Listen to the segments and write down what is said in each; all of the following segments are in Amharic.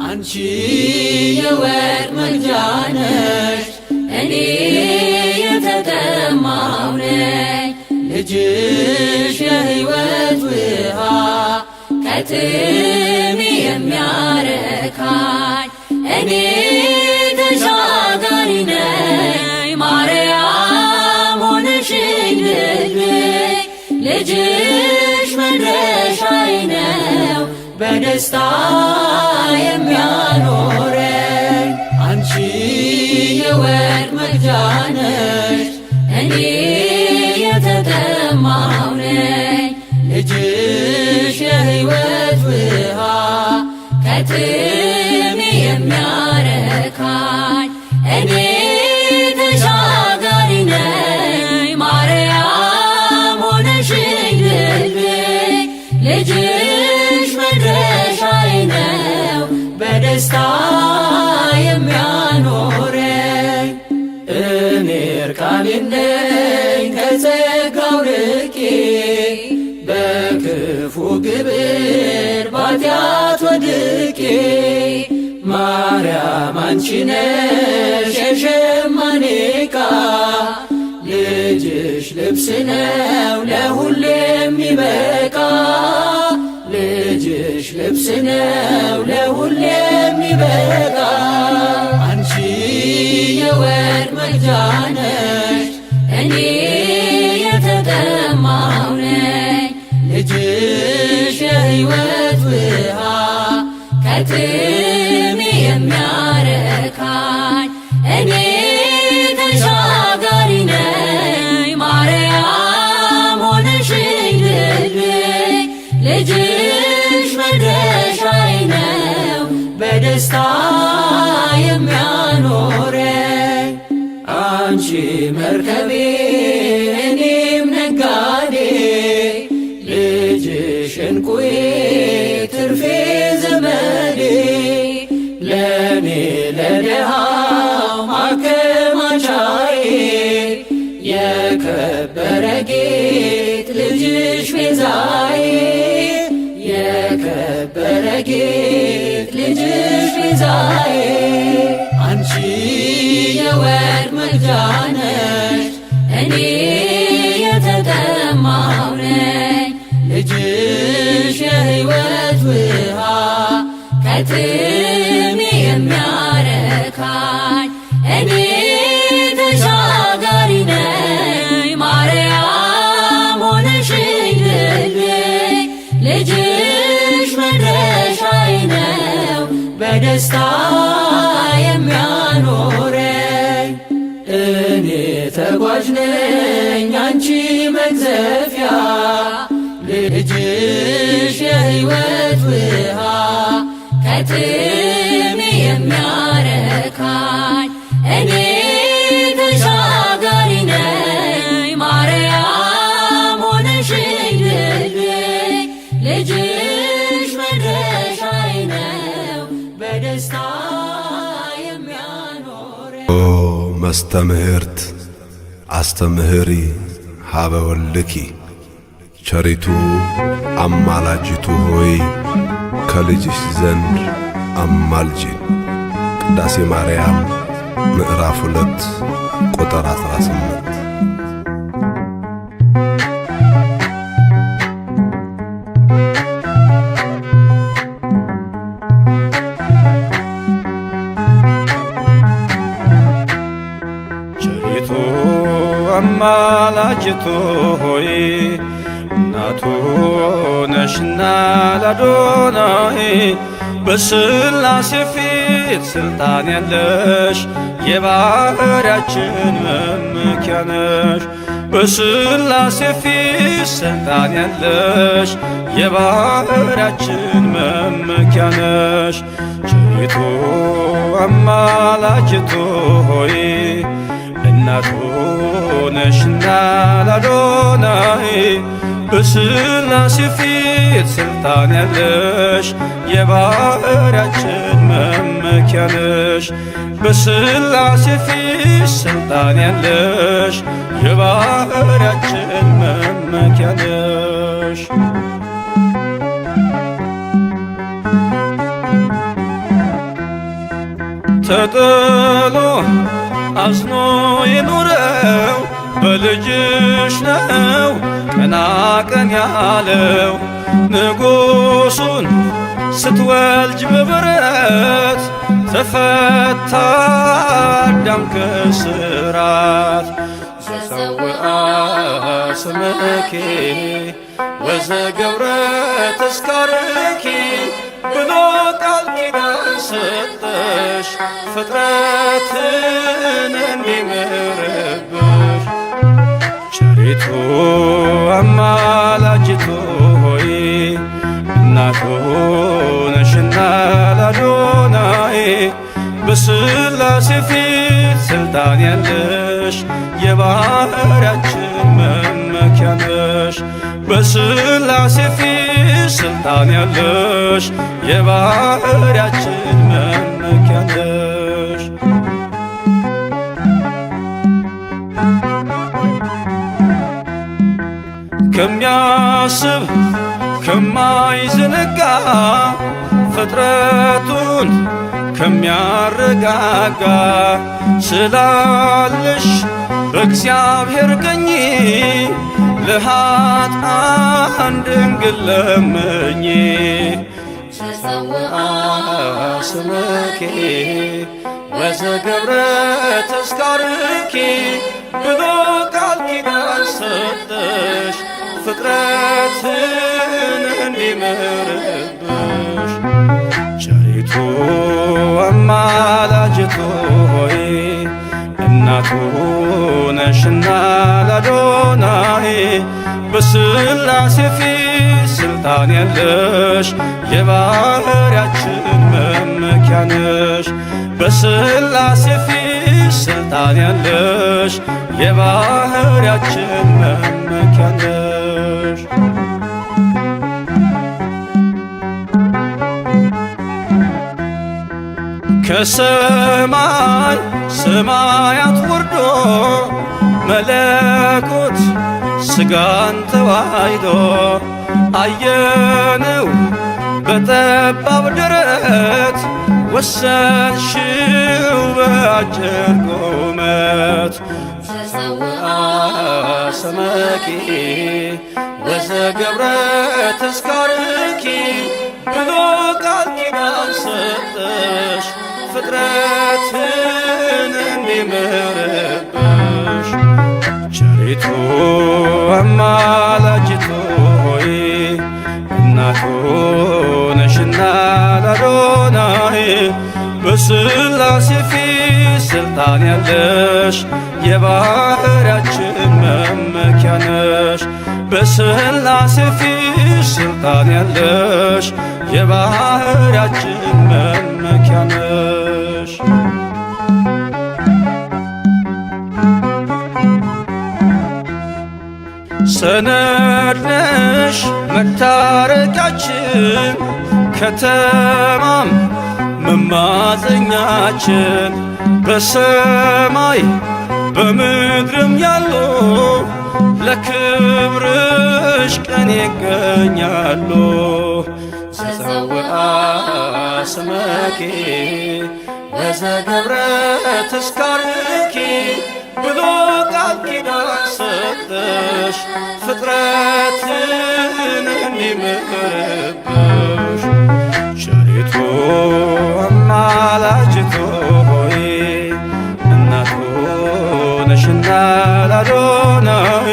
አንቺ የወርቅ መቅጃ ነሽ እኔ የተጠማሁ ነኝ ልጅሽ የሕይወት ውሃ ከጥሜ የሚያረካኝ እኔ ተሻጋሪ ነኝ ማርያም ሆነሽኝ ድልድይ ልጅሽ መድረሻዬ ነው በደስታ የሚያኖረኝ አንቺ የወርቅ መቅጃ ነሽ እኔ የተጠማሁ ነኝ ልጅሽ የሕይወት ውሃ ከጥሜ የሚያረካኝ እኔ ተሻጋሪ ነኝ ማርያም ሆነሽኝ ድልድይ ልጅሽ መድረሻዬ ነው በደስታ የሚያኖረኝ እኔ እርቃኔን ነኝ ከጸጋው ርቄ በክፉ ግብር ባጢአት ወድቄ ማርያም አንቺ ነሽ የሸማኔ ዕቃ ልጅሽ ልብስ ነው ለሁሉ የሚበቃ ልጅሽ ልብስ ነው ለሁሉ የሚበቃ አንቺ የወርቅ መቅጃ ነሽ እኔ የተጠማሁ ነኝ ልጅሽ የሕይወት ውሃ ከጥሜ የሚያረካኝ እኔ ተሻጋሪ ነኝ ማርያም ሆነሽኝ ድልድይ ልጅሽ መድረሻዬ ነው በደስታ የሚያኖረኝ አንቺ መርከቤ እኔም ነጋዴ ልጅሽ እንቁዬ ትርፌ ዘመዴ ለኔ ለድሃው ማከማቻዬ የከበረ ጌጥ ልጅሽ ቤዛዬ የከበረ ጌጥ ልጅሽ ቤዛዬ አንቺ የወርቅ መቅጃ ነሽ እኔ የተጠማሁ ነኝ ልጅሽ የሕይወት ውሃ ከጥሜ የሚያረካኝ እኔ ተሻጋሪ ነኝ ማርያም ሆነሽኝ ድልድይ ልጅሽ መድረሻዬ ነው በደስታ የሚያኖረኝ እኔ ተጓዥ ነኝ አንቺ መግዘፊያ ልጅሽ የሕይወት ውሃ ከጥሜ የሚያረካኝ እኔ ተሻጋሪ ነኝ ማርያም ሆነሽኝ ድልድይ ልጅሽ መድረሻዬ ነው በደስታ የሚያኖረኝ ኦ መስተምህርት አስተምህሪ ሀበ ወልድኪ ቸሪቱ አማላጅቱ ሆይ ከልጅሽ ዘንድ አማልጂን። ቅዳሴ ማርያም ምዕራፍ 2 ቁጥር 18። ቸሪቱ አማላጅቱ ሆይ እናቱ ነሽና ለአዶናይ በሥላሴ ፊት ሥልጣን ያለሽ የባሕርያችን መመኪያ ነሽ። በሥላሴ ፊት ሥልጣን ያለሽ የባሕርያችን መመኪያ ነሽ። ቸሪቱ አማላጅቱ ሆይ እናቱ ነሽና ለአዶናይ በሥላሴ ፊት ሥልጣን ያለሽ የባሕርያችን መመኪያ ነሽ። በሥላሴ ፊት ሥልጣን ያለሽ የባሕርያችን መመኪያ ነሽ። ተጥሎ አዝኖ የኖረው በልጅሽ ነው ቀና ቀን ያለው። ንጉሡን ስትወልጅ በበረት ተፈታ አዳም ከስራት። ዘፀውአ ስምኪ ወዘገብረ ተስካርኪ ብሎ ቃል ኪዳን ሰጠሽ ፍጥረትን እንዲምርብሽ። ቸሪቱ አማላጅቱ ሆይ እናቱ ነሽና ለአዶናይ በሥላሴ ፊት ሥልጣን ያለሽ የባሕርያችን መመኪያ ነሽ። በሥላሴ ፊት ሥልጣን ያለሽ የባሕርያችን መመኪያ ነሽ። ከሚያስብ ከማይዘነጋ ፍጥረቱን ከሚያረጋጋ ስላለሽ በእግዚአብሔር ቀኝ ለኃጥአን ድንግል ለምኚ። ዘፀውአ ስምኪ ወዘገብረ ተስካርኪ ብሎ ቃል ኪዳን ሰጠሽ ፍጥረትን እንዲምርብሽ። ቸሪቱ አማላጅቱ ሆይ እናቱ ነሽና ለአዶናይ በሥላሴ ፊት ሥልጣን ያለሽ የባሕርያችን መመኪያ ነሽ። በሥላሴ ፊት ሥልጣን ያለሽ የባሕርያችን መመኪያ ነሽ። ከሰማይ ሰማያት ወርዶ መለኮት ሥጋን ተዋሕዶ አየነው በጠባብ ደረት ወሰንሽው በአጭር ቁመት። ዘፀውአ ስምኪ ወዘገብረ ተስካርኪ ብሎ ቃል ኪዳን ሰጠሽ ፍጥረትን እንዲምርብሽ። ቸሪቱ አማላጅቱ ሆይ እናቱ ነሽና ለአዶናይ በሥላሴ ፊት ሥልጣን ያለሽ የባሕርያችን መመኪያ ነሽ። በሥላሴ ፊት ሥልጣን ያለሽ የባሕርያችን መመኪያ ነሽ። ሰነድ ነሽ መታረቂያችን ከተማም መማፀኛችን በሰማይ በምድርም ያሉ ለክብርሽ ቀን ይገኛሉ። ዘፀውአ ስምኪ ወዘገብረ ተስካርኪ ብሎ ቃል ኪዳን ሰጠሽ ፍጥረትን እንዲምርብሽ። ቸሪቱ አማላጅቱ ሆይ እናቱ ነሽና ለአዶናይ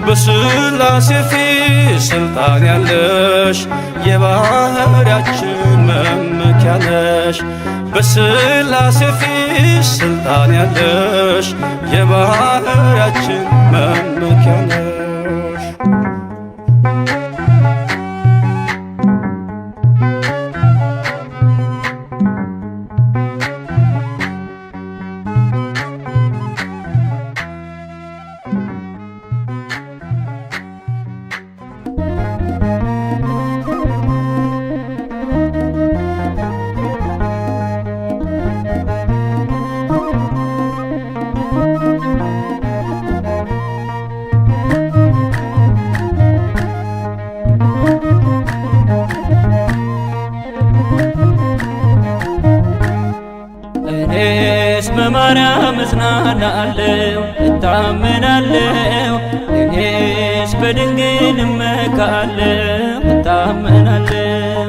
በሥላሴ ፊት ሥልጣን ያለሽ የባሕርያችን መመኪያ ነሽ። በሥላሴ ፊት ሥልጣን ያለሽ የባሕርያችን መመኪያ ነሽ። እኔስ በማርያም እጽናናለሁ እታመናለሁ እኔስ በድንግል እመካለሁ እታመናለሁ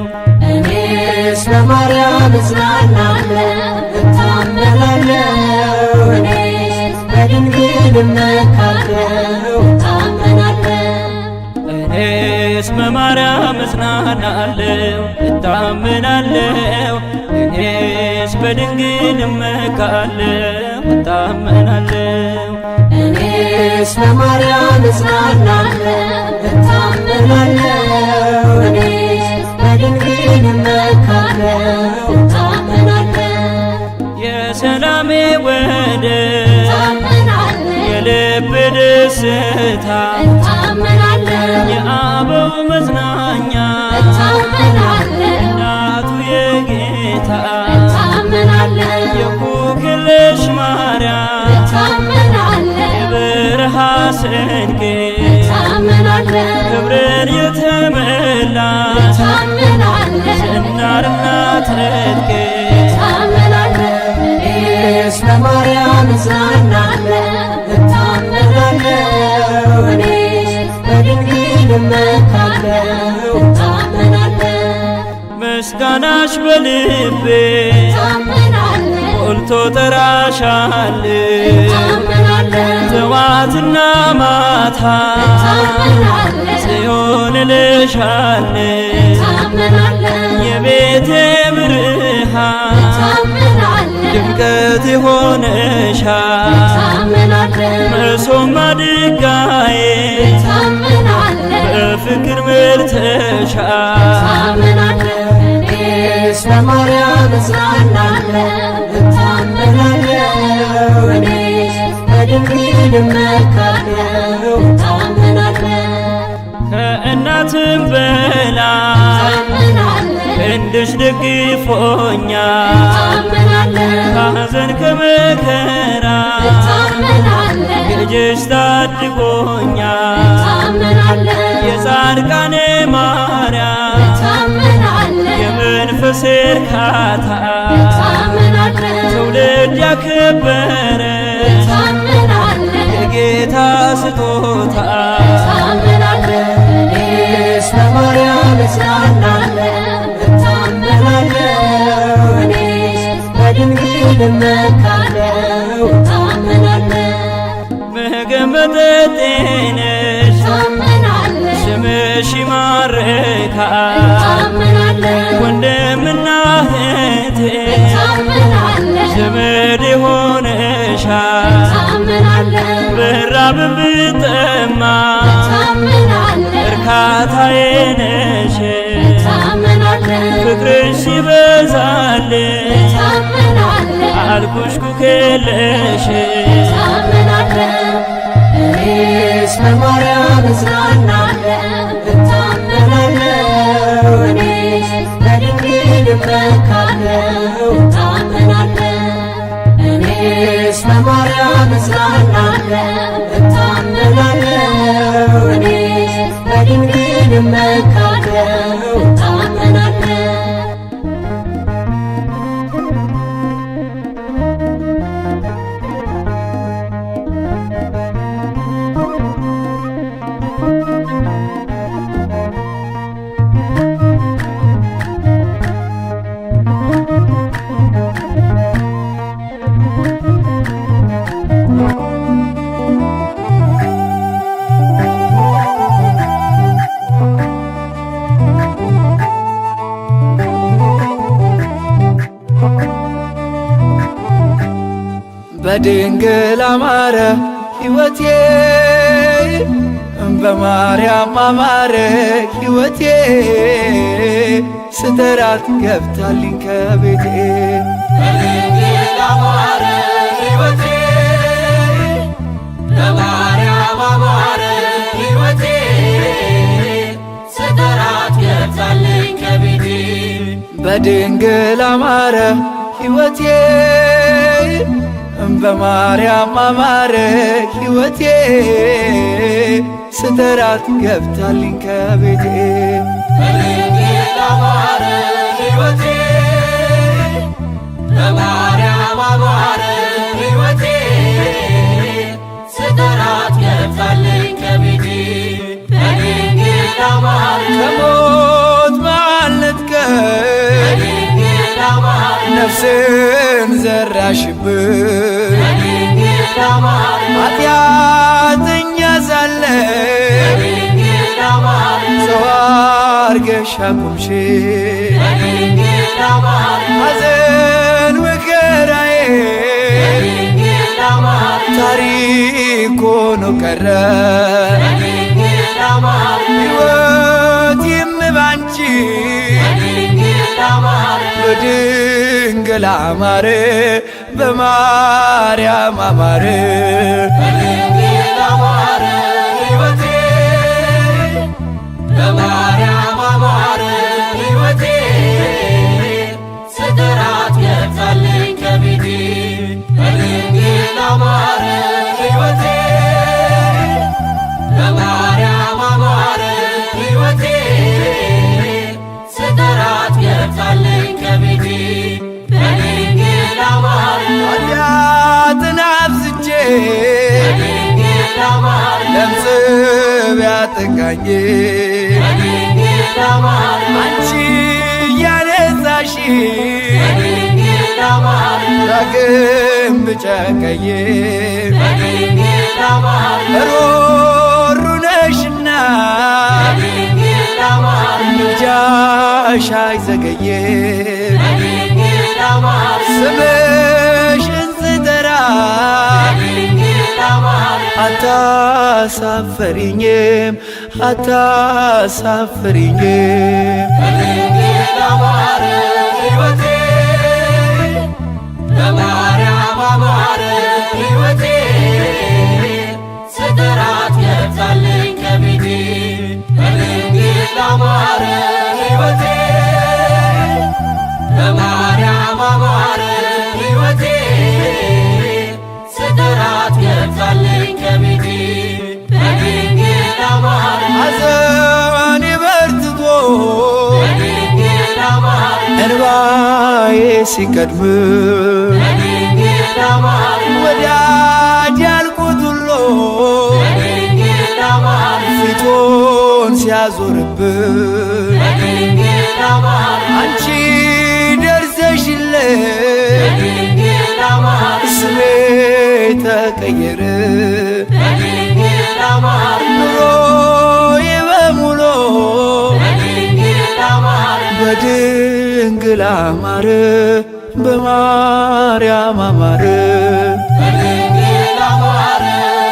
እኔስ በማርያም እጽናናለሁ እታመናለሁ እኔስ በድንግል እመካለሁ እታመናለሁ እኔስ በማርያም እጽናናለሁ እታመናለሁ እኔስ በድንግል እመካለሁ እታመናለሁ እኔስ በማርያም እጽናናለሁ እታመናለሁ እኔስ በድንግል እመካለሁ እታመናለሁ የሰላሜ ወደብ የልብ ደስታ የአበው መጽናኛ እናቱ የጌታ የኩክልሽ ማርያም የበረሃ ስንቄ ክብርን የተመላሽ ዝናርና ትጥቄ እኔስ በማርያም እጽናናለሁ እታመናለሁ እኔስ በድንግል እመካለሁ እታመናለሁ ምስጋናሽ በልቤ ሞልቶ ጠራሻል ጠዋትና ማታ ጽዮን እልሻል የቤቴ ብርሃን ድምቀት ይሆንሻል መሶብ ማድጋዬ በፍቅር ምርተሻል እኔስ በማርያም እጽናናለሁ እታመናለሁ እኔስ በድንግል እመካለሁ እታመናለሁ ከእናትም በላይ ክንድሽ ደግፎኛል ከሐዘን ከመከራ ልጅሽ ታድጎኛል የጻድቃኔ ማርያም የመንፈሴ እርካታ ትውልድ ያከበረ የጌታ ስጦታ እኔስ በማርያም እጽናናለሁ እታመናለሁ እኔስ በድንግል እመካለሁ እታመናለሁ ምግብ መጠጤ ነሽ ስምሽ ይማርካል ወንድምና እህቴ ዘመድ ይሆንሻል ብራብ ብጠማ እርካታዬ ነሽ ፍቅርሽ ይበዛልኝ አልኩሽ ኩክልሽ እኔስ በማርያም እጽናናለሁ እታመናለሁ እኔስ በድንግል እመካለሁ እታመናለሁ እኔስ በማርያም እጽናናለሁ እታመናለሁ እኔስ በድንግል እመካለሁ እታመናለሁ በድንግል አማረ ሕይወቴ በማርያም አማረ ሕይወቴ ስተራት ገብታልኝ ከቤቴ በድንግል አማረ ሕይወቴ በማርያም አማረ ሕይወቴ ስተራት ገብታልኝ ከቤቴ በድንግል አማረ ሕይወቴ በማርያም አማረ ሕይወቴ ስተራት ገብታልኝ ከቤቴ በድንግል አማረ ሕይወቴ በማርያም ነፍስን ዘራሽብን በድንግል አማረ ኃጢአተኛ ሳለ በድንግል አማረ ሰው አርገሽ አቆምሽ በድንግል አማረ ሐዘን መከራዬ በድንግል አማረ ታሪክ ሆኖ ቀረ በድንግል አማረ ሕይወቴም ባንቺ በድንግል አማረ በድንግል አማረ በማርያም አማረ በድንግል አማረ ሕይወቴ በማርያም አማረ ሕይወቴ ስጠራት ገብታለኝ ከቤቴ በድንግል አማረ ሕይወቴ በማርያም አማረ ሕይወቴ ስጠራት ገብታለኝ ከቤቴ በድንግል አማረ ኃጢአትን አብዝቼ በድንግል አማረ ለምጽ ቢያጠቃኝ በድንግል አማረ አንቺ እያነሳሽ በድንግል አማረ ዳግም ብጨቀኝ በድንግል አማረ ሮሩ ነሽና በድንግል አማረ ምልጃሽ አይዘገይም በድንግል አማረ ስምሽን ስጠራ በድንግል አማረ አታሳፈሪኝም አታሳፈሪኝም በድንግል አማረ ሕይወቴ በማርያም አማረ ሕይወቴ ስጠራት ገብታለኝ ከቤቴ በድንግል አማረ ሕይወቴ በማርያም አማረ ሕይወቴ ስጠራት ገብታለኝ ከቤቴ በድንግል አማረ ሐዘኔ በርትቶ በድንግል አማረ እንባዬ ሲቀድም በድንግል አማረ ወዳጅ ያልኩት ሁሉ በድንግል አማረ ፊቱን ሲያዞርብን በድንግል አማረ አንቺ ደርሰሽለት በድንግል አማረ ስሜ ተቀየረ በድንግል አማረ ኑሮዬ በሙሉ በድንግል አማረ በድንግል አማረ በማርያም አማረ በድንግል አማረ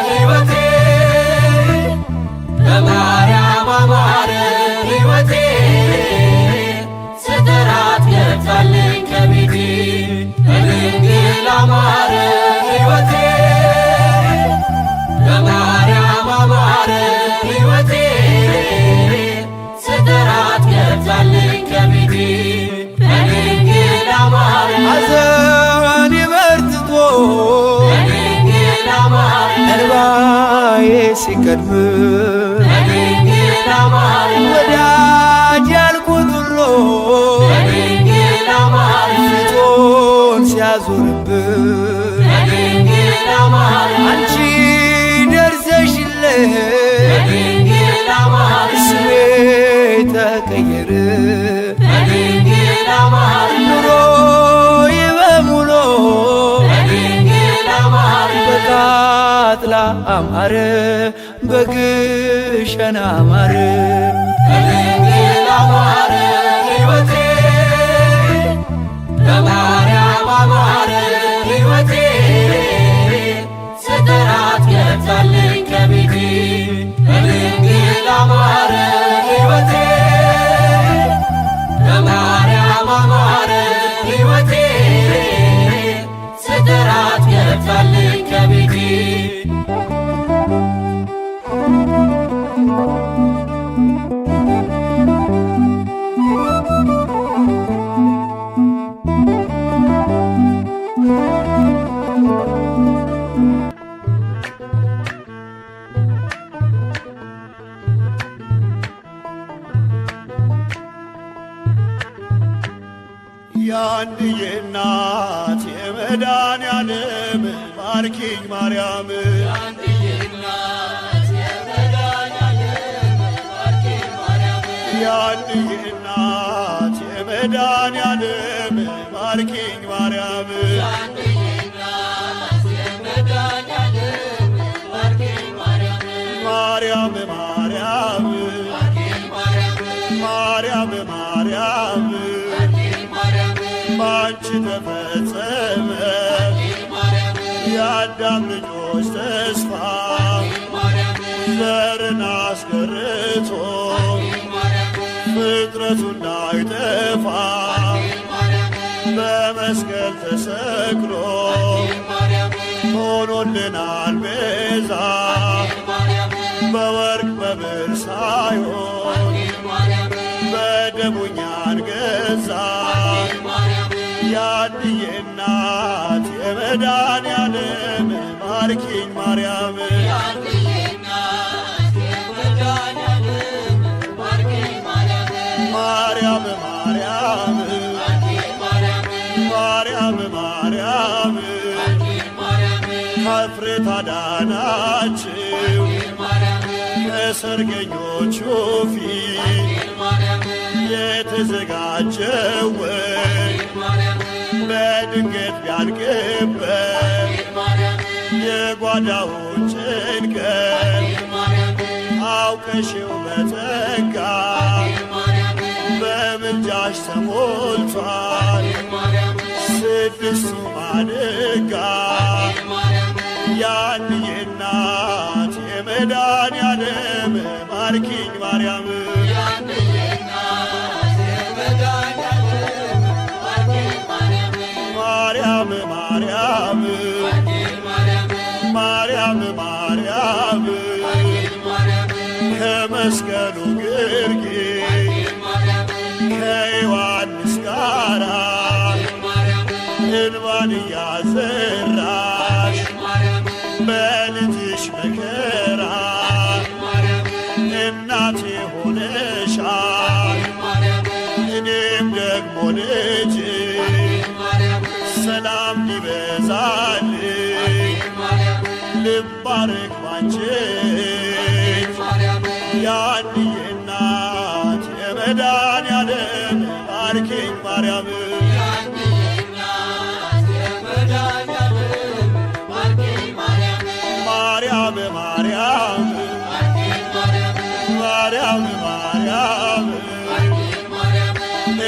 ሕይወቴ በማርያም አማረ ሕይወቴ ስጠራት ገብታለኝ ከቤቴ በድንግል አማረ ሕይወቴ በማርያም አማረ ሕይወቴ ስጠራት ገብታለኝ ከቤቴ በድንግል አማረ ሐዘኔ በርትቶ በድንግል አማረ እንባዬ ሲቀድም በድንግል አማረ ወዳጅ ያልኩት ሁሉ በድንግል አማረ ፊቱን ሲያዞርብን በድንግል አማረ አንቺ ደርሰሽለት በድንግል አማረ ስሜ ተቀየረ በድንግል አማረ ኑሮዬ በሙሉ በድንግል አማረ በቃጥላ አማረ በግሸን አማረ በድንግል አማረ ሕይወቴ በማርያም አማረ ሕይወቴ ስጠራት ገብታለኝ ከቤቴ በድንግል አማረ ሕይወቴ በማርያም አማረ ሕይወቴ ስጠራት ገብታለኝ ከቤቴ የአንድዬ እናት የመድኃኔዓለም ባርኪኝ ማርያም የአንድዬ እናት የመድኃኔዓለም ባርኪኝ ማርያም ማርያም ማርያም ማርያም ማርያም ባንቺ ተፈጸመ የአዳም ልጆች ተስፋ ዘርን አስገርቶ ፍጥረቱ እንዳይጠፋ በመስቀል ተሰቅሎ ሆኖልናል ቤዛ በወርቅ በብር ሳይሆን በደሙ እኛን ገዛ የአንድዬ እናት የመድኃኔዓለም ባርኪኝ ማርያም ማርያም ማርያም ማርያም ማርያም ከፍሬት አዳናችሁ ከሰርገኞቹ ፊት የተዘጋጀው በድንገት ቢያልቅበት የጓዳውን ጭንቀት አውቀሽው በጸጋ በምልጃሽ ተሞልቷል ስድስቱ ማድጋ የአንድዬ እናት የመድኃኔዓለም ባርኪኝ ማርያም ማርያም ማርያም ማርያም ማርያም ከመስቀሉ ግርጌ ከዮሐንስ ጋራ እንባን እያዘራሽ በልጅሽ መከራ እናቴ ሆነሻል እኔም ደግሞ ልጅ ሰላም ሊበዛልኝ ልባረክ ባንቺ የአንድዬ እናት የመድኃኔዓለም ባርኪኝ ማርያም ማርያም ማርያም ማርያም ማርያም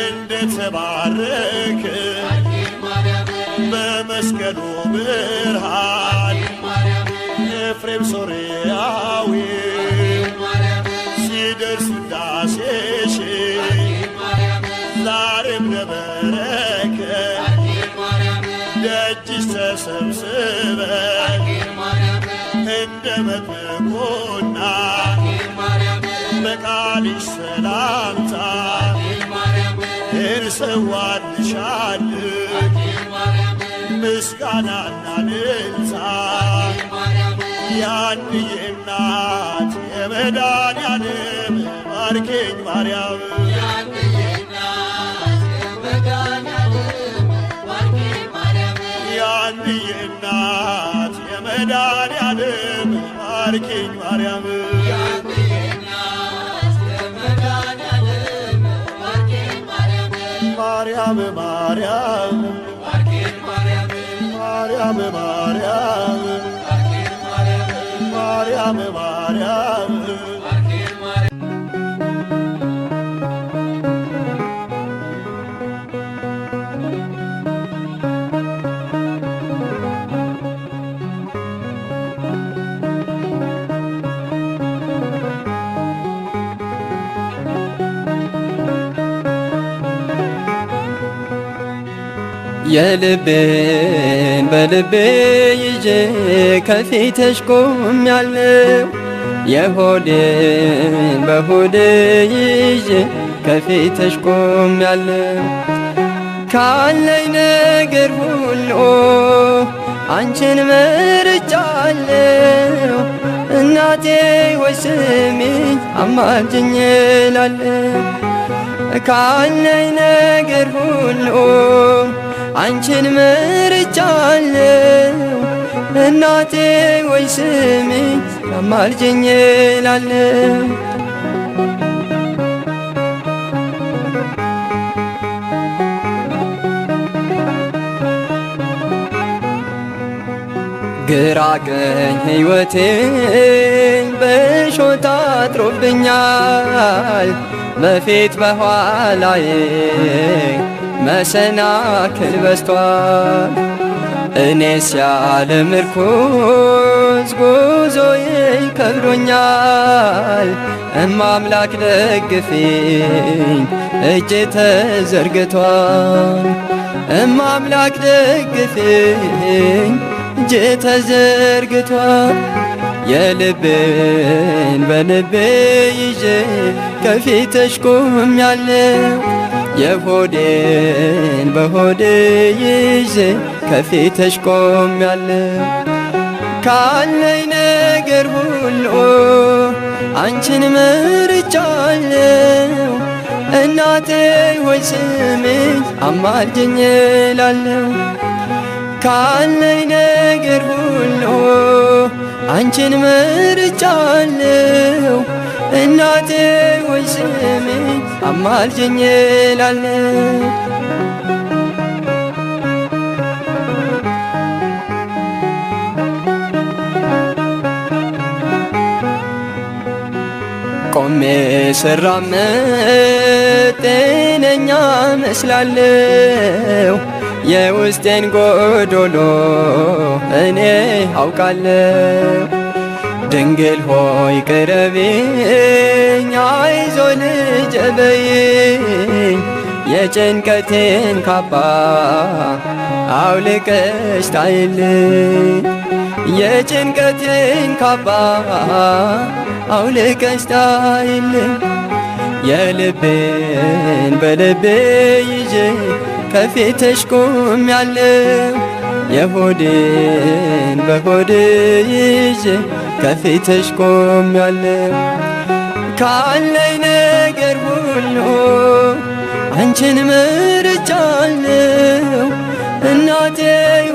እንደተባረክ በመስቀሉ ብርሃን ኤፍሬም ሶርያዊ ሲደርስ ውዳሴሽ ዛሬም ለበረከት ደጅሽ ተሰብስበን እንደ መጥምቁና በቃልሽ ሰላምታ እንሰዋልሻለን ምስጋናና እልልታ የአንድዬ እናት የመድኃኔዓለም ባርኪኝ ማርያም የአንድዬ እናት የመድኃኔዓለም ባርኪኝ ማርያም ማርያም ማርያም ማርያም ማርያም ማርያም ማርያም የልቤን በልቤ ይዤ ከፊትሽ ቆሜያለሁ የሆዴን በሆዴ ይዤ ከፊትሽ ቆሜያለሁ ካለኝ ነገር ሁሉ አንቺን መርጫለሁ እናቴ ሆይ ስሚኝ አማልጅኝ እላለሁ ካለኝ ነገር ሁሉ አንቺን መርጫለሁ እናቴ ሆይ ስሚኝ አማልጅኝ እላለሁ ግራ ቀኝ ሕይወቴን በሾህ ታጥሮብኛል። በፊት በኋላዬ መሰናክል በዝቷል። እኔስ ያለ ምርኩዝ ጉዞዬ ከብዶኛል። እማምላክ ደግፊኝ እጄ ተዘርግቷል። እማምላክ ደግፊኝ እጄ ተዘርግቷል። የልቤን በልቤ ይዤ ከፊትሽ ቆሜያለሁ። የሆዴን በሆዴ ይዤ ከፊትሽ ቆሜያለሁ። ካለኝ ነገር ሁሉ አንቺን መርጫለሁ። እናቴ ሆይ ስሚኝ አማልጅኝ እላለሁ። ካለኝ ነገር ሁሉ አንቺን መርጫለሁ። እናቴ ሆይ ስሚኝ አማልጅኝ እላለሁ። ቆሜ ስራመድ ጤነኛ መስላለሁ። የውስጤን ጎዶሎ እኔ አውቃለሁ። ድንግል ሆይ ቅረቢኝ፣ አይዞ ልጄ በይኝ። የጭንቀቴን ካባ አውልቀሽ ጣይልኝ። የጭንቀቴን ካባ አውልቀሽ ጣይልኝ። የልቤን በልቤ ይዤ ከፊትሽ ቆሜያለሁ። የሆዴን በሆዴ ይዤ ከፊትሽ ቆሜያለሁ። ካለኝ ነገር ሁሉ አንቺን መርጫለሁ። እናቴ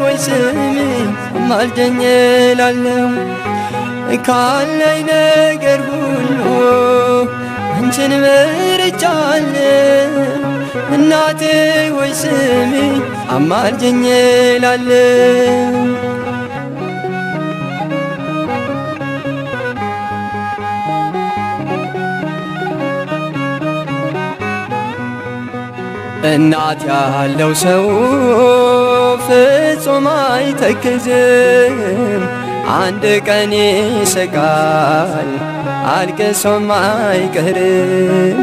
ሆይ ስሚኝ አማልደኝ እላለሁ። ካለኝ ነገር ሁሉ አንቺን መርጫለሁ። እናቴ ሆይ ስሚኝ አማልጅኝ እላለሁ። እናት ያለው ሰው ፍጹም አይተክዝም። አንድ ቀን ይስቃል አልቅሶም አይቀርም።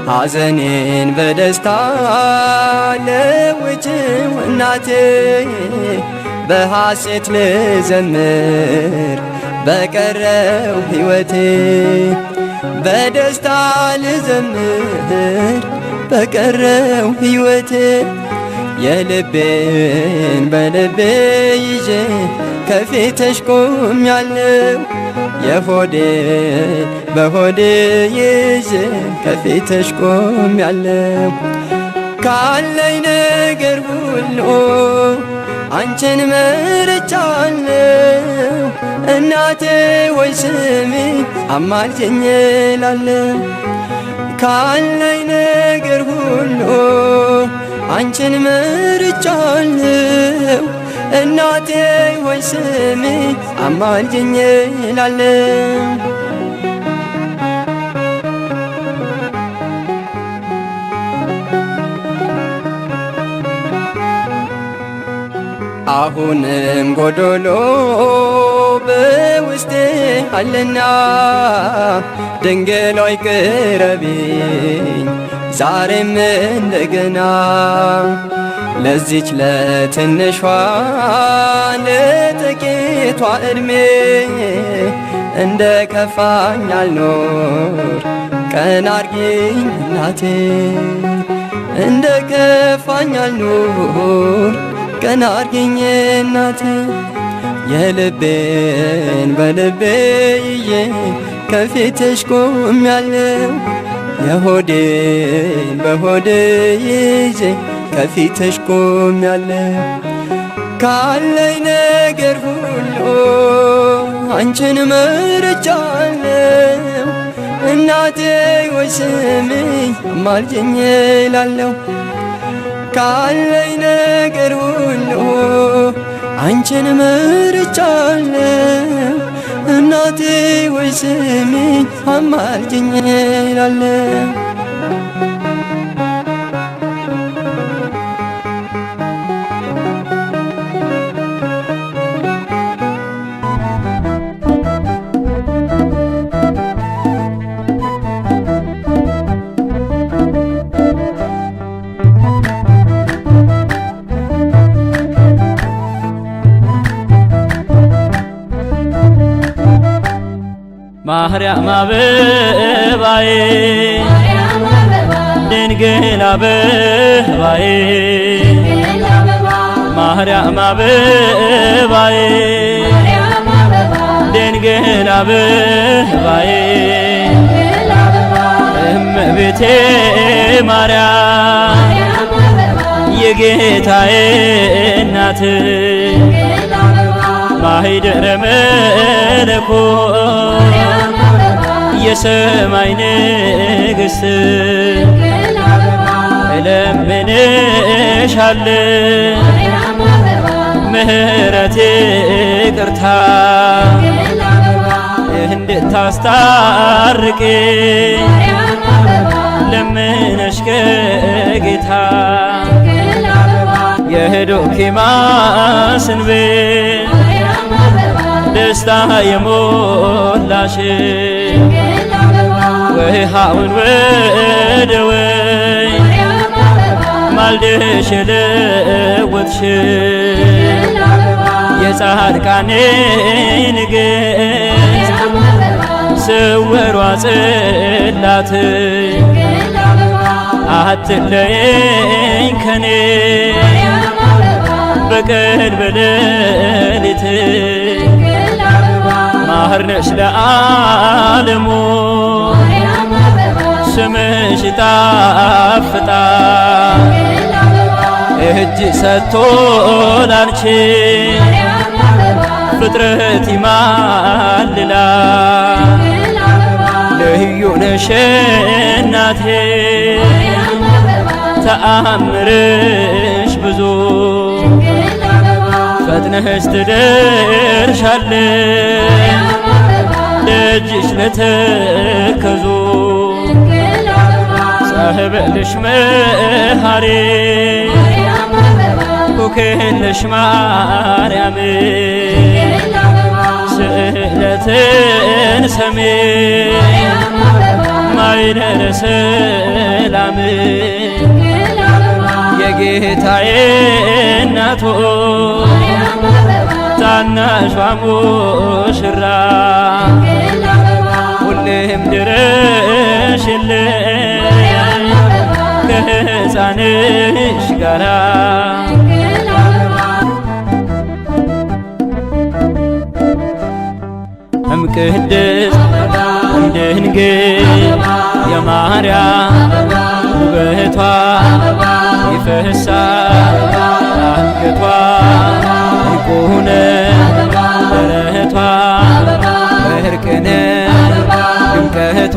ሐዘኔን በደስታ ለውጭው እናቴ፣ በሐሴት ልዘምር በቀረው ሕይወቴ። በደስታ ልዘምር በቀረው ሕይወቴ። የልቤን በልቤ ይዤ ከፊትሽ ቆሜያለሁ። የሆዴን በሆዴ ይዤ ከፊትሽ ቆሜያለሁ። ካለኝ ነገር ሁሉ አንቺን መርጫለሁ። እናቴ ሆይ ስሚኝ አማልጅኝ እላለሁ። ካለኝ ነገር ሁሉ አንቺን መርጫለሁ። እናቴ ሆይ ስሚኝ አማልጅኝ እላለሁ። አሁንም ጎዶሎ በውስጤ አለና ድንግል ሆይ ቅረቢኝ ዛሬም እንደገና። ለዚች ለትንሿ ለጥቂቷ ዕድሜ እንደ ከፋኝ አልኖር ቀን አርጊኝ እናቴ። እንደ ከፋኝ አልኖር ቀን አርጊኝ እናቴ። የልቤን በልቤ ይዤ ከፊትሽ ቆሜያለሁ። የሆዴን በሆዴ ይዤ ከፊትሽ ቆሜያለሁ። ካለኝ ነገር ሁሉ አንቺን መርጫለሁ። እናቴ ሆይ ስሚኝ አማልጅኝ እላለሁ። ካለኝ ነገር ሁሉ አንቺን መርጫለሁ እናቴ ወይ ስሚኝ አማልጅኝ እላለሁ። ማርያም አበባዬ ድንግል አበባዬ ማርያም አበባዬ ድንግል አበባዬ እመቤቴ ማርያም የጌታዬ እናት ማኅደረ መለኮት የሰማይ ንግሥት እለምንሻለሁ ምሕረት ይቅርታ እንድታስታርቂ ለምነሽ ከጌታ የዶኪማስን ቤት ደስታ የሞላሽ ውሃውን ወደ ወይን ማልደሽ የለወጥሽ የጻድቃኔ ንግሥት ስውሯ ጽላት አትለየኝ ከኔ በቀን በሌሊት ማህር ነሽ ለዓለሙ ስምሽ ይጣፍጣል እጅ ሰጥቶ ላንቺ ፍጥረት ይማልላል ልዩ ነሽ እናቴ ተአምርሽ ብዙ ፈጥነሽ ትደርሻለሽ ደጅሽ ለተከዙ ጸበልሽ መሐሪ ኮከለሽ ማርያም ስእለትን ሰሜ ማኅደረ ሰላም የጌታዬ እናቶ ታናሿ ሙሽራ ሁሌም ድረሽልኝ ከሕፃንሽ ጋራ እምቅድስት ድንግል የማርያም ውበቷ ይፈሳል አንገቷ ይቁነ ደረቷ ወርቅነ ድምቀቷ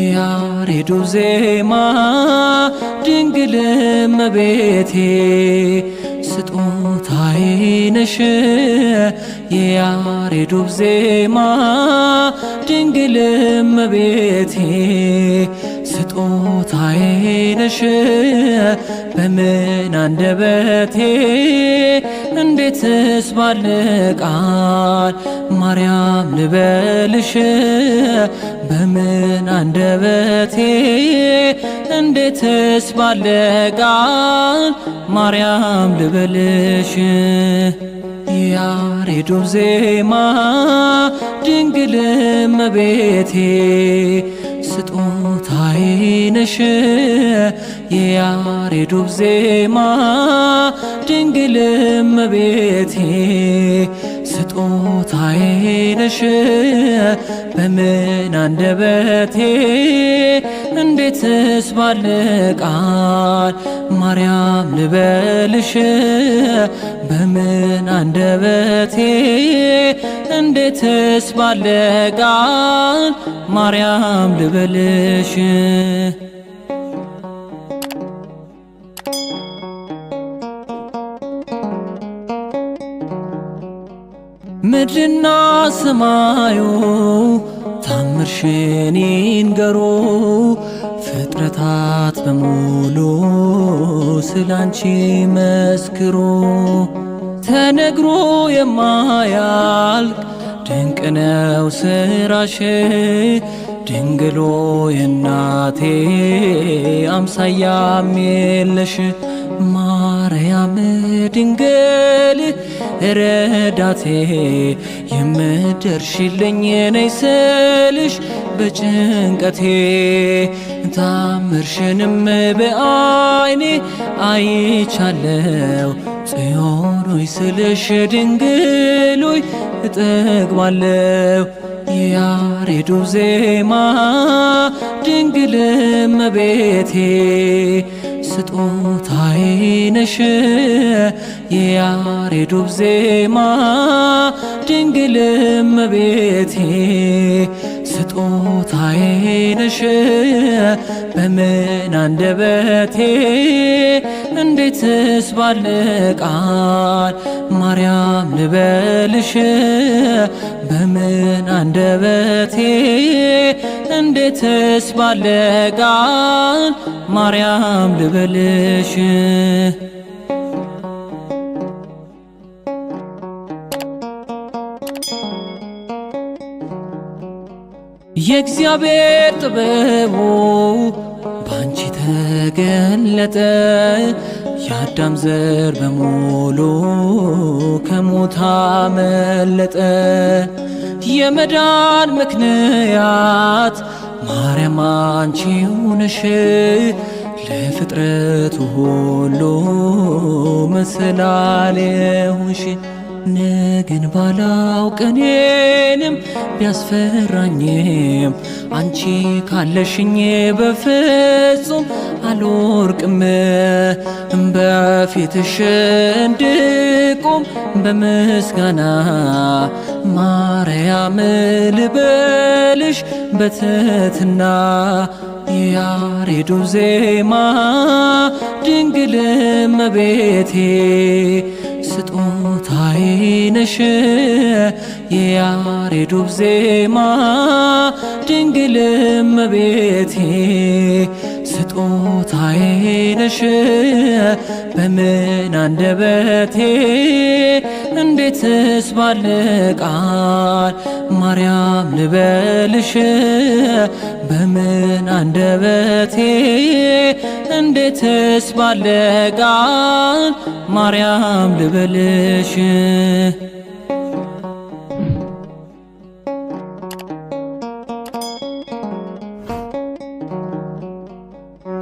ያሬዱ ዜማ ድንግል እመቤቴ ስጦታዬ ነሽ የያሬዱ ዜማ ድንግል እመቤቴ ስጦታዬ ነሽ በምን አንደበቴ እንዴትስ ባለ ቃል ማርያም ልበልሽ በምን አንደበቴ እንዴትስ ባለ ቃል ማርያም ልበልሽ ያሬዱ ዜማ ድንግል እመቤቴ ስጦታዬ ነሽ የያሬዱ ዜማ ድንግል እመቤቴ ስጦታዬ ነሽ በምን አንደበቴ እንዴትስ ባለ ቃል ማርያም ልበልሽ በምን አንደበቴ እንዴትስ ባለ ቃል ማርያም ልበልሽ ምድርና ሰማዩ ታምርሽን ይንገሩ ፍጥረታት በሙሉ ስላንቺ መስክሩ ተነግሮ የማያልቅ ድንቅ ነው ስራሽ ድንግሎ የናቴ አምሳያም የለሽ ማርያም ድንግል ረዳቴ የምትደርሽልኝ ነይ ስልሽ በጭንቀቴ ታምርሽንም በዓይኔ አይቻለው ጽዮን ሆይ ስልሽ ድንግል ሆይ እጠግባለው ያሬዱ ዜማ ድንግል እመቤቴ ስጦታዬ ነሽ የያሬዱ ዜማ ድንግል እመቤቴ ስጦታዬ ነሽ በምን አንደበቴ እንዴትስ ባለ ቃል ማርያም ልበልሽ በምን አንደበቴ እንዴትስ ባለ ቃል ማርያም ልበልሽ የእግዚአብሔር ጥበቡ ባንቺ ተገለጠ የአዳም ዘር በሙሉ ከሞት አመለጠ የመዳን ምክንያት ማርያም አንቺው ነሽ ለፍጥረቱ ሁሉ መሰላል ሆንሽ ነገን ባላውቅ እኔንም ቢያስፈራኝም አንቺ ካለሽኝ በፍጹም አልወርቅም በፊትሽ እንድቆም በምስጋና ማርያም ልበልሽ በትሕትና ያሬዱ ዜማ ድንግል እመቤቴ ስጦታዬ ነሽ የያሬዱ ዜማ ድንግል እመቤቴ ስጦታዬ ነሽ በምን አንደበቴ እንዴትስ ባለ ቃል ማርያም ልበልሽ በምን አንደበቴ እንዴትስ ባለ ቃል ማርያም ልበልሽ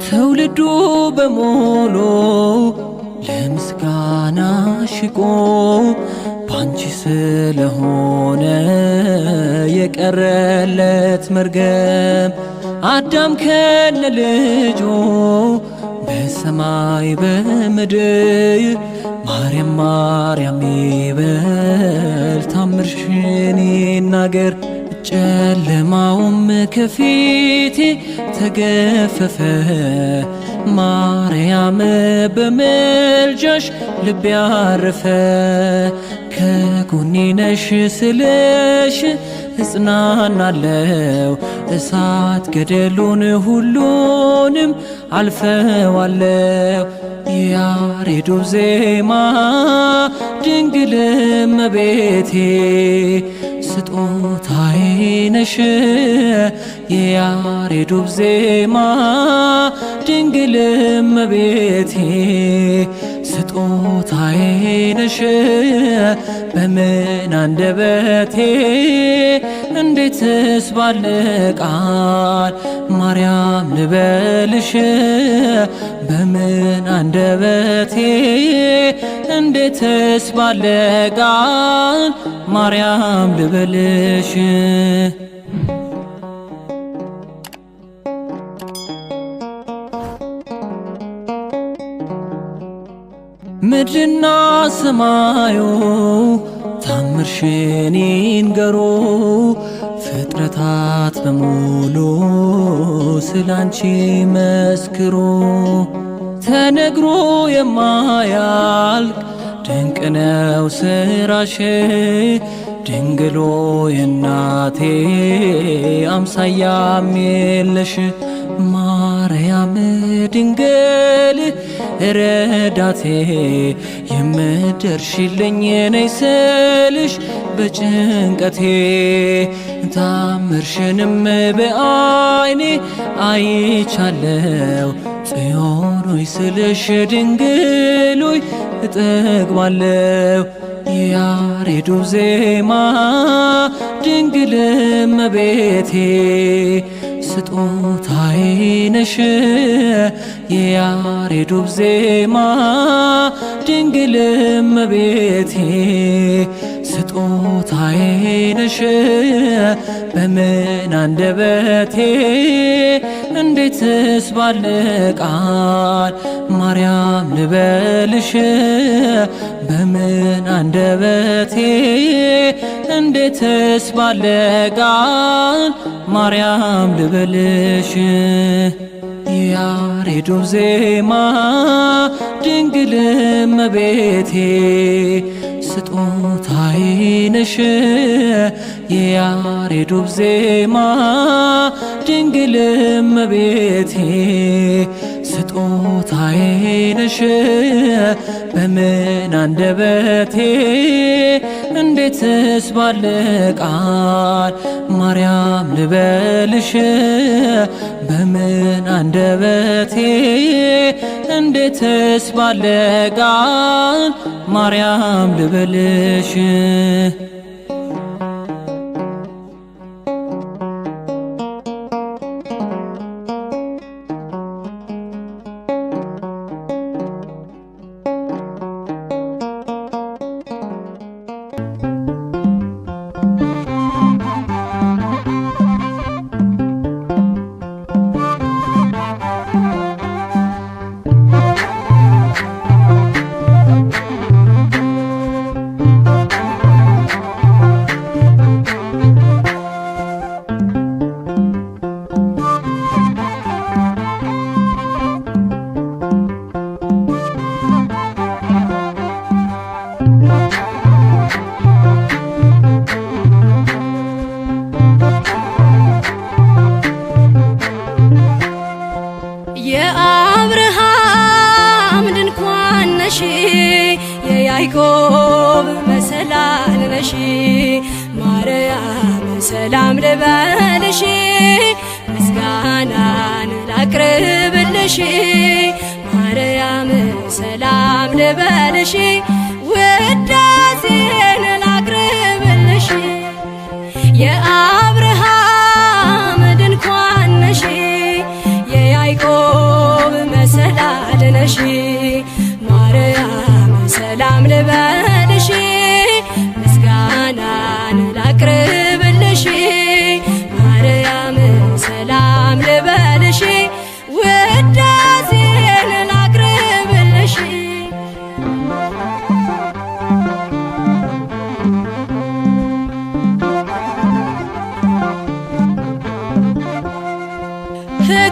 ትውልዱ በሙሉ ለምስጋና ሽቆ ባንቺ ስለሆነ የቀረለት መርገም አዳም ከነ ልጁ በሰማይ በምድር ማርያም ማርያም ይበል ታምርሽን ይናገር ጨለማውም ከፊቴ ተገፈፈ ማርያም በምልጃሽ ልቤ ያረፈ ከጎኔ ነሽ ስልሽ እጽናናለው እሳት ገደሉን ሁሉንም አልፈዋለው ያሬዱ ዜማ ድንግል እመቤቴ ስጦታዬ ነሽ የያሬዱ ዜማ ድንግል እመቤቴ ስጦታዬ ነሽ በምን አንደበቴ እንዴትስ ባለ ቃል ማርያም ልበልሽ በምን አንደበቴ እንዴትስ ባለ ቃል ማርያም ልበልሽ ምድርና ሰማዩ ታምርሽን ይንገሩ ፍጥረታት በሙሉ ስላንቺ መስክሩ ተነግሮ የማያልቅ ድንቅ ነው ስራሽ ድንግሎ የናቴ አምሳያም የለሽ ማርያም ድንግል ረዳቴ የምትደርሽልኝ ነይ ስልሽ በጭንቀቴ ታምርሽንም በዓይኔ አይቻለው ጽዮን ሆይ ስልሽ ድንግል ሆይ እጠግባለው ያሬዱ ዜማ ድንግል እመቤቴ ስጦታዬ ነሽ የያሬዱ ዜማ ድንግል እመቤቴ ስጦታዬ ነሽ በምን አንደበቴ እንዴትስ ባለ ቃል ማርያም ልበልሽ በምን አንደበቴ እንዴትስ ባለ ቃል ማርያም ልበልሽ ያሬዱ ዜማ ድንግል እመቤቴ ስጦታዬ ነሽ የያሬዱ ዜማ ድንግል እመቤቴ ስጦታዬ ነሽ በምን አንደበቴ እንዴትስ ባለ ቃል ማርያም ልበልሽ በምን አንደበቴ እንዴትስ ባለ ቃል ማርያም ልበልሽ የአብርሃም ድንኳን ነሽ የያዕቆብ መሰላል ነሽ ማርያም ሰላም ልበልሽ ምስጋናን ላቅርብልሽ ማርያም ሰላም ልበልሽ ውዳሴን ላቅርብልሽ የአብርሃም ድንኳን ነሽ የያዕቆብ መሰላል ነሽ ማርያም ሰላም ልበልሽ ምስጋናን ላቅርብልሽ ማርያም ሰላም ልበልሽ ውዳሴን ላቅርብልሽ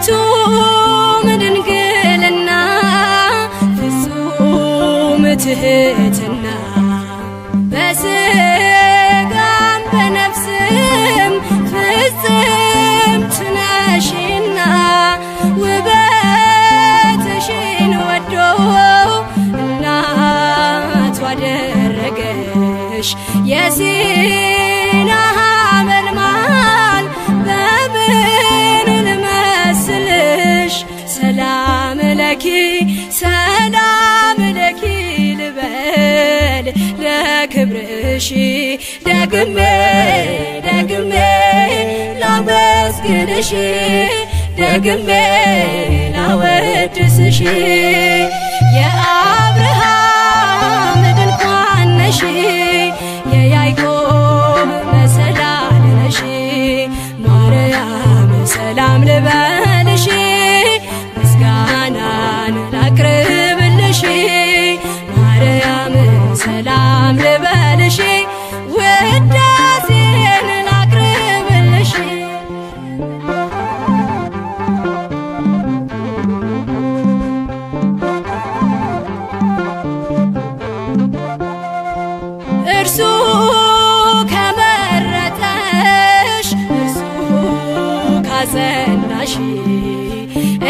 ፍጹም ድንግልና ፍጹም ትሕትና በሥጋም በነፍስም ፍጽምት ነሽና ውበትሽን ወዶ እናቱ አደረገሽ የሲና ሐመልማል በምን ልመስልሽ ሰላም ለኪ ልበል ለክብርሽ ደግሜ ደግሜ ላመስግንሽ ደግሜ ላወድስሽ የአብርሃም ድንኳን ነሽ የያዕቆብ መሰላል ነሽ ማርያም ሰላም ልበልሽ ምስጋናን ላቅርብልሽ ማርያም ሰላም ልበልሽ ውዳሴን ላቅርብልሽ እርሱ ከመረጠሽ እርሱ ካጸናሽ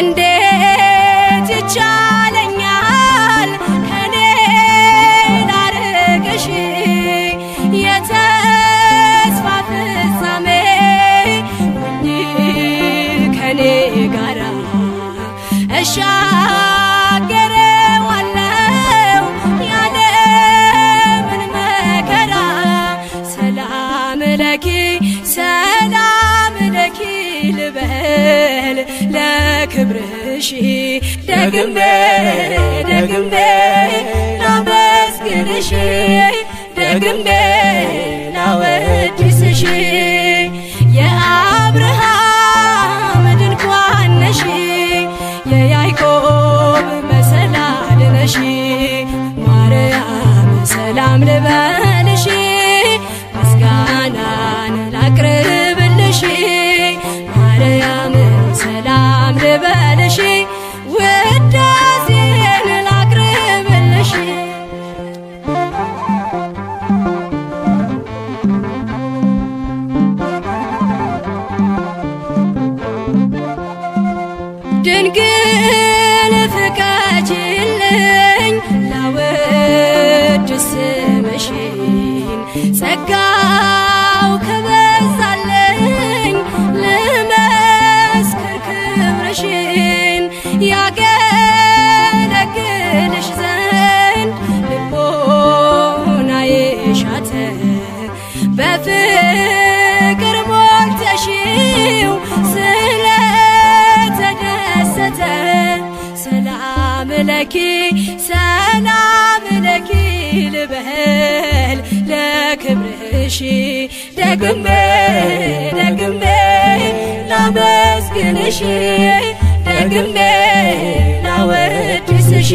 እንዴት ይቻለኛል ከኔ ላርቅሽ የተስፋ ፍጻሜ ሁኚ ከኔ ጋራ እሻገረዋለሁ ያለምን መከራ ሰላም ለኪ ልበል ለክብርሽ ደግሜ ደግሜ ላመስግንሽ ደግሜ ላወድስሽ የአብርሃም ድንኳን ነሽ የያዕቆብ መሰላል ነሽ ማርያም ሰላም ልበልሽ ምስጋናን ላቅርብልሽ ማርያም ሰላም ልበልሽ ውዳሴን ላቅርብልሽ ድንግል ፍቀጂልኝ ላወድስ ስምሽን ጸጋው ከበዛልኝ ልመስክር ክብርሽን ያገለግልሽ ዘንድ ልቦናዬ ሻተ በፍቅር ሞልተሽው ስለተደሰተ ሰላም ለኪ ልበል ለክብርሽ ደግሜ ደግሜ ላመስግንሽ ደግሜ ላወድስሽ